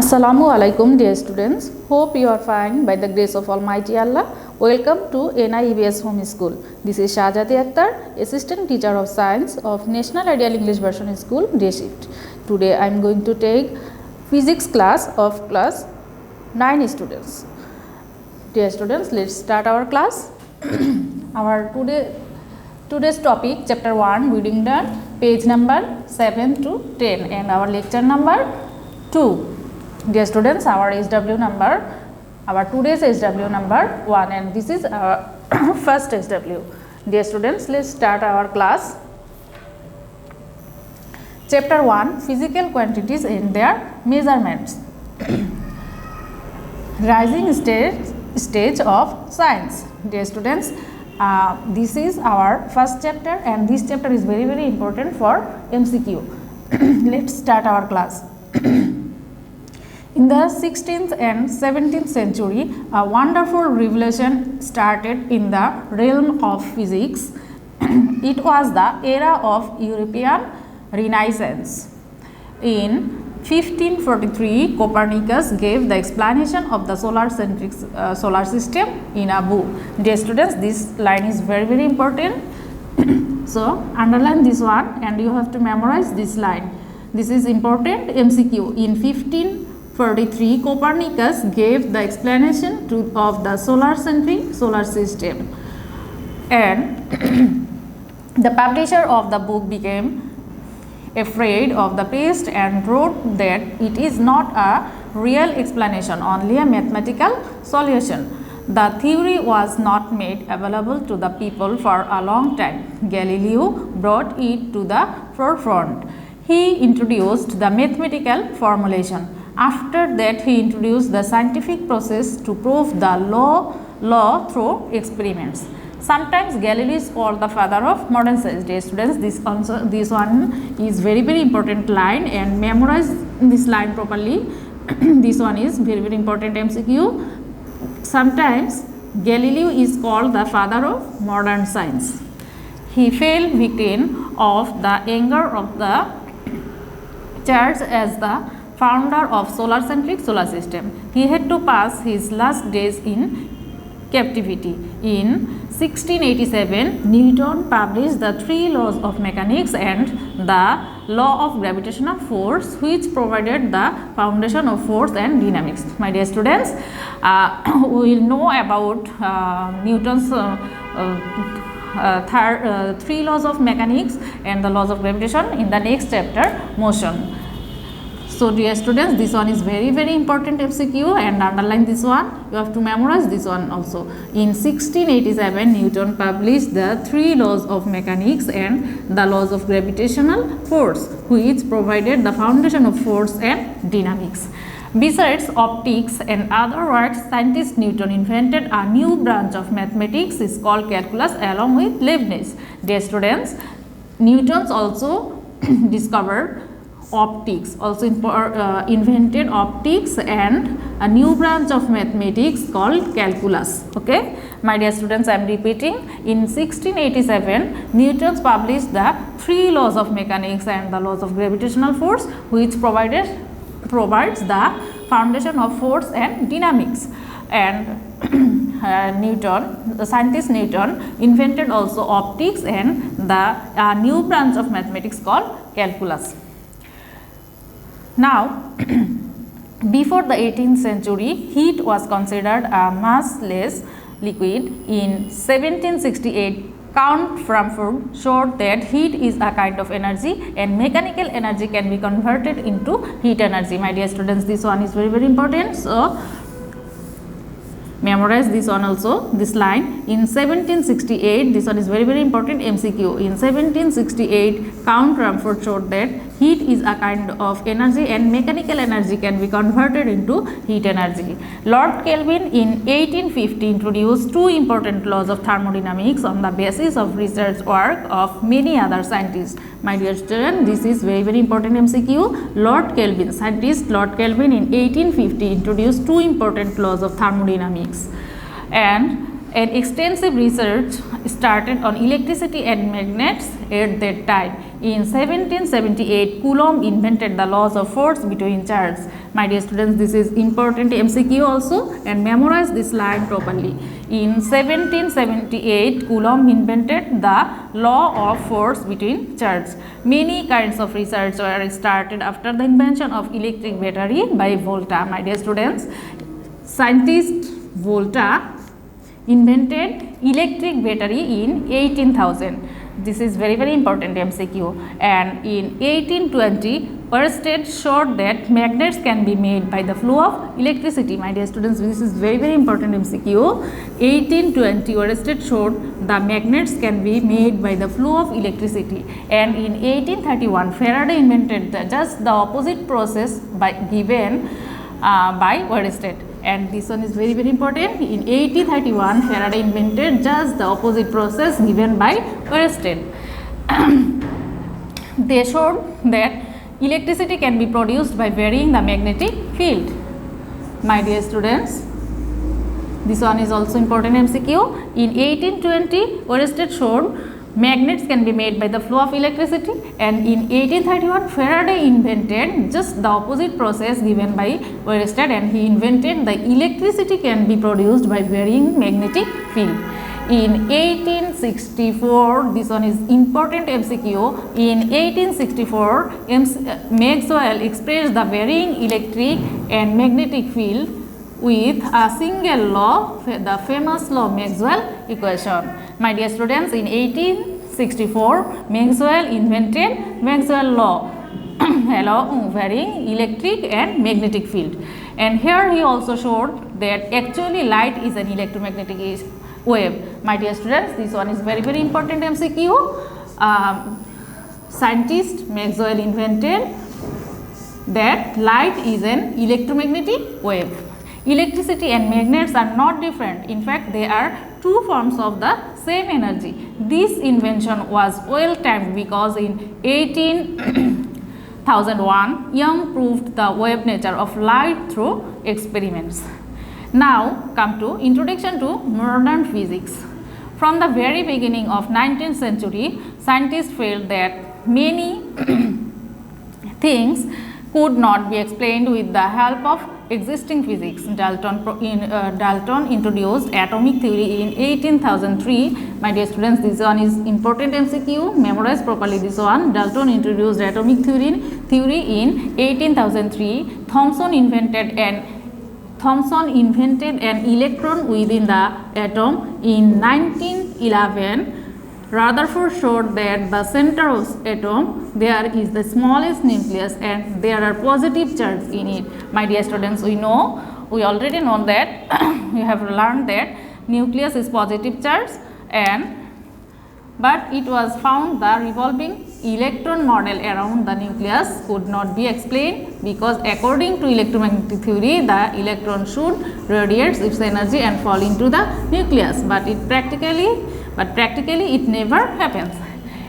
Assalamu alaikum dear students. Hope you are fine by the grace of Almighty Allah. Welcome to NIEBS Home School. This is Shahjadi Akter, Assistant Teacher of Science of National Ideal English Version School, Day Shift. Today I am going to take Physics class of class 9 students. Dear students, let's start our class. Our today's topic, Chapter 1, reading done, page number 7 to 10 and our lecture number 2. Dear students, our today's SW number 1 and this is our first SW. Dear students, let's start our class. Chapter 1, Physical Quantities and their Measurements. Rising stage of science. Dear students, this is our first chapter and this chapter is very important for MCQ. Let's start our class. In the 16th and 17th century, a wonderful revolution started in the realm of physics. It was the era of European Renaissance. In 1543, Copernicus gave the explanation of the solar system in a book. Dear students, this line is very important. So, underline this one and you have to memorize this line. This is important MCQ. In 1543, Copernicus gave the explanation of the solar system, and the publisher of the book became afraid of the past and wrote that it is not a real explanation, only a mathematical solution. The theory was not made available to the people for a long time. Galileo brought it to the forefront. He introduced the mathematical formulation. After that, he introduced the scientific process to prove the law through experiments. Sometimes Galileo is called the father of modern science. Dear students, this one is very important line and memorize this line properly. This one is very important MCQ. Sometimes Galileo is called the father of modern science. He fell victim of the anger of the church as the founder of solar system. He had to pass his last days in captivity. In 1687, Newton published the 3 laws of mechanics and the law of gravitational force, which provided the foundation of force and dynamics. My dear students, we will know about Newton's 3 laws of mechanics and the laws of gravitation in the next chapter, motion. So, dear students, this one is very important MCQ and underline this one. You have to memorize this one also. In 1687, Newton published the 3 laws of mechanics and the laws of gravitational force, which provided the foundation of force and dynamics. Besides optics and other works, scientist Newton invented a new branch of mathematics is called calculus along with Leibniz. Dear students, Newton also discovered optics, also invented optics and a new branch of mathematics called calculus. Okay, my dear students, I am repeating. In 1687, Newton published the 3 laws of mechanics and the laws of gravitational force, which provides the foundation of force and dynamics. And the scientist Newton invented also optics and the new branch of mathematics called calculus. Now, before the 18th century, heat was considered a massless liquid. In 1768, Count Frankfurt showed that heat is a kind of energy and mechanical energy can be converted into heat energy. My dear students, this one is very important. So, memorize this one also, this line. In 1768, this one is very important MCQ. In 1768, Count Frankfurt showed that heat is a kind of energy and mechanical energy can be converted into heat energy. Lord Kelvin in 1850 introduced 2 important laws of thermodynamics on the basis of research work of many other scientists. My dear students, this is very important MCQ. Lord Kelvin, scientist Lord Kelvin in 1850 introduced 2 important laws of thermodynamics. And An extensive research started on electricity and magnets at that time. In 1778, Coulomb invented the laws of force between charges. My dear students, this is important MCQ also, and memorize this line properly. In 1778, Coulomb invented the law of force between charges. Many kinds of research were started after the invention of electric battery by Volta. My dear students, scientist Volta invented electric battery in 18,000. This is very important MCQ. And in 1820, Ørsted showed that magnets can be made by the flow of electricity. My dear students, this is very important MCQ. 1820, Ørsted showed the magnets can be made by the flow of electricity. And in 1831, Faraday invented just the opposite process given by Ørsted. And this one is very important. In 1831, Faraday invented just the opposite process given by Ørsted. They showed that electricity can be produced by varying the magnetic field. My dear students, this one is also important MCQ. In 1820, Ørsted showed magnets can be made by the flow of electricity, and in 1831 Faraday invented just the opposite process given by Ørsted, and he invented the electricity can be produced by varying magnetic field. In 1864, this one is important MCQ. In 1864, Maxwell expressed the varying electric and magnetic field with a single law, the famous law Maxwell equation. My dear students, in 1864, Maxwell invented Maxwell law along varying electric and magnetic field. And here he also showed that actually light is an electromagnetic wave. My dear students, this one is very important MCQ. Scientist Maxwell invented that light is an electromagnetic wave. Electricity and magnets are not different. In fact, they are two forms of the same energy. This invention was well timed because in 1801, Young proved the wave nature of light through experiments. Now come to introduction to modern physics. From the very beginning of 19th century, scientists felt that many things could not be explained with the help of existing physics. Dalton introduced atomic theory in 1803. My dear students, this one is important MCQ. Memorize properly this one. Dalton introduced atomic theory in 1803. Thomson invented an electron within the atom in 1911. Rutherford showed that the center of atom there is the smallest nucleus and there are positive charges in it. My dear students, we already know that we have learned that nucleus is positive charge, but it was found the revolving electron model around the nucleus could not be explained, because according to electromagnetic theory the electron should radiate its energy and fall into the nucleus, but practically it never happens.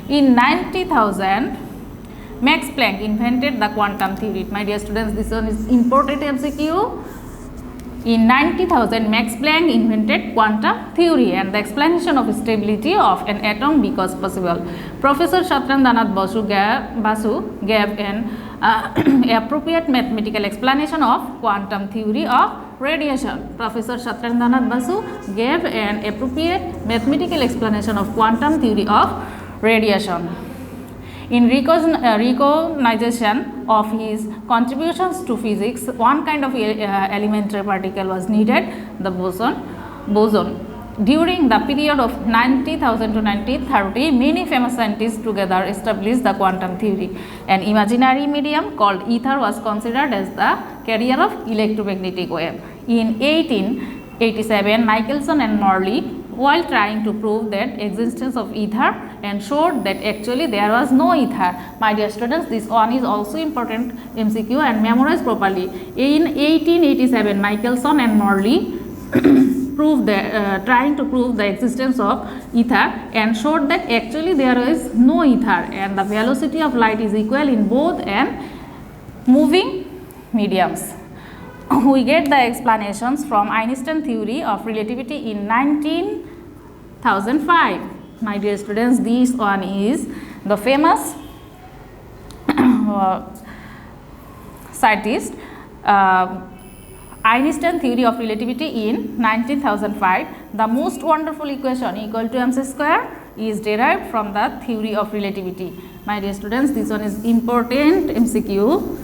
In 90,000, Max Planck invented the quantum theory. My dear students, this one is important MCQ. In 90,000, Max Planck invented quantum theory and the explanation of stability of an atom becomes possible. Professor Chapter-1 Basu gave an appropriate mathematical explanation of quantum theory of radiation. Professor Chapter-1 Basu gave an appropriate mathematical explanation of quantum theory of radiation. In recognition of his contributions to physics, one kind of elementary particle was needed, the boson. During the period of 90,000 to 1930, many famous scientists together established the quantum theory. An imaginary medium called ether was considered as the carrier of electromagnetic wave. In 1887, Michelson and Morley, while trying to prove that existence of ether, and showed that actually there was no ether. My dear students, this one is also important MCQ and memorize properly. In 1887, Michelson and Morley trying to prove the existence of ether and showed that actually there is no ether and the velocity of light is equal in both and moving mediums. we get the explanations from Einstein theory of relativity in 1905. My dear students, this one is the famous scientist Einstein theory of relativity in 1905. The most wonderful equation equal to mc square is derived from the theory of relativity. My dear students, this one is important MCQ.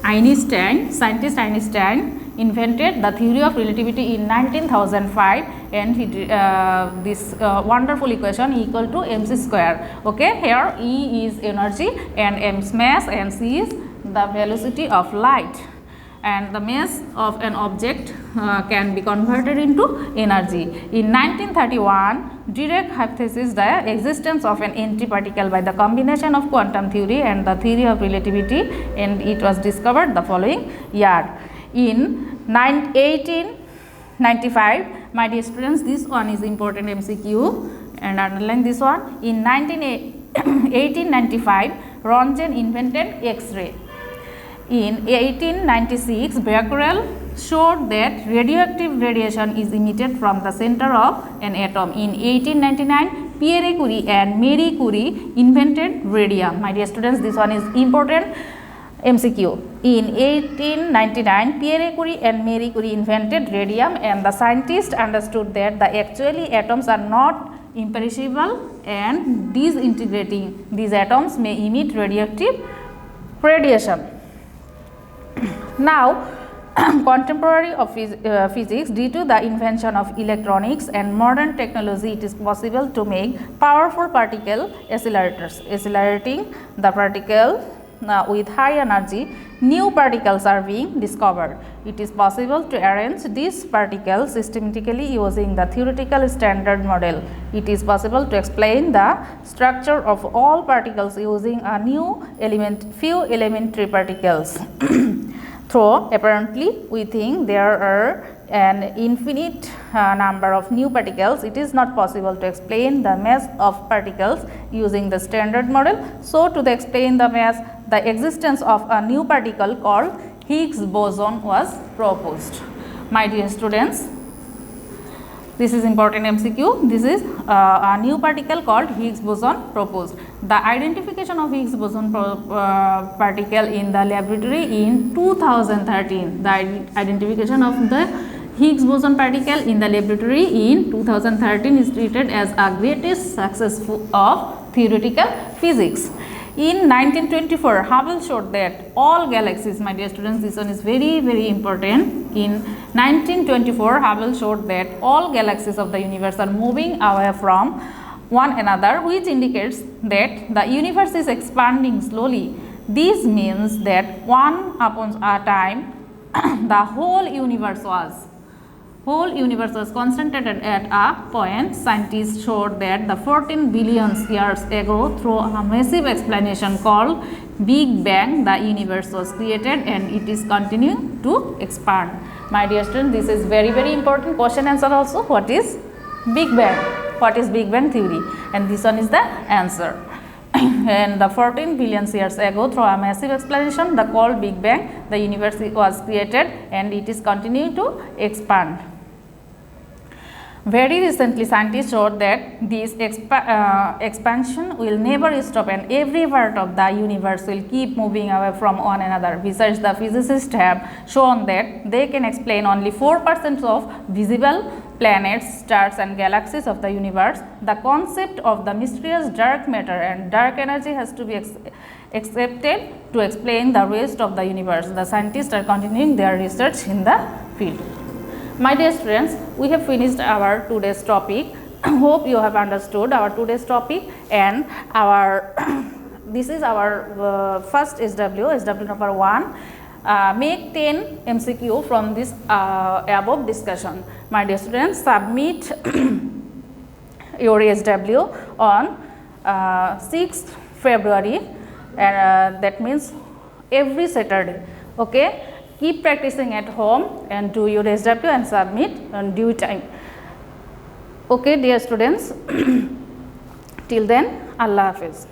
Scientist Einstein invented the theory of relativity in 1905, and this wonderful equation equal to mc square. Okay, here E is energy and m is mass and c is the velocity of light, and the mass of an object can be converted into energy. In 1931, Dirac hypothesized the existence of an antiparticle by the combination of quantum theory and the theory of relativity, and it was discovered the following year. In 1895, my dear students, this one is important MCQ, and underline this one. In 1895, Röntgen invented X-ray. In 1896, Becquerel showed that radioactive radiation is emitted from the center of an atom. In 1899, Pierre Curie and Marie Curie invented radium. My dear students, this one is important MCQ. In 1899, Pierre Curie and Marie Curie invented radium, and the scientists understood that the actually atoms are not imperishable, and disintegrating these atoms may emit radioactive radiation. Now, contemporary of physics, due to the invention of electronics and modern technology, it is possible to make powerful particle accelerators. Accelerating the particle with high energy, new particles are being discovered. It is possible to arrange these particles systematically using the theoretical standard model. It is possible to explain the structure of all particles using a few elementary particles. Though apparently we think there are an infinite number of new particles, it is not possible to explain the mass of particles using the standard model. So, to explain the mass, the existence of a new particle called Higgs boson was proposed. My dear students, this is important MCQ. This is a new particle called Higgs boson proposed. The identification of Higgs boson particle in the laboratory in 2013. The identification of the Higgs boson particle in the laboratory in 2013 is treated as a greatest success of theoretical physics. In 1924, Hubble showed that all galaxies, my dear students, this one is very important. In 1924, Hubble showed that all galaxies of the universe are moving away from one another, which indicates that the universe is expanding slowly. This means that one upon a time, the whole universe was concentrated at a point. Scientists showed that the 14 billion years ago, through a massive explanation called Big Bang, the universe was created and it is continuing to expand. My dear students, this is very important question answer also. What is Big Bang? What is Big Bang theory? And this one is the answer. And the 14 billion years ago, through a massive explanation, the called Big Bang, the universe was created and it is continuing to expand. Very recently, scientists showed that this expansion will never stop and every part of the universe will keep moving away from one another. Besides, the physicists have shown that they can explain only 4% of visible planets, stars and galaxies of the universe. The concept of the mysterious dark matter and dark energy has to be accepted to explain the rest of the universe. The scientists are continuing their research in the field. My dear students, we have finished our today's topic. Hope you have understood our today's topic, and our this is our first SW number 1. Make 10 MCQ from this above discussion. My dear students, submit your SW on 6th February, and that means every Saturday. Okay. Keep practicing at home and do your SW and submit on due time. Okay, dear students. Till then, Allah Hafiz.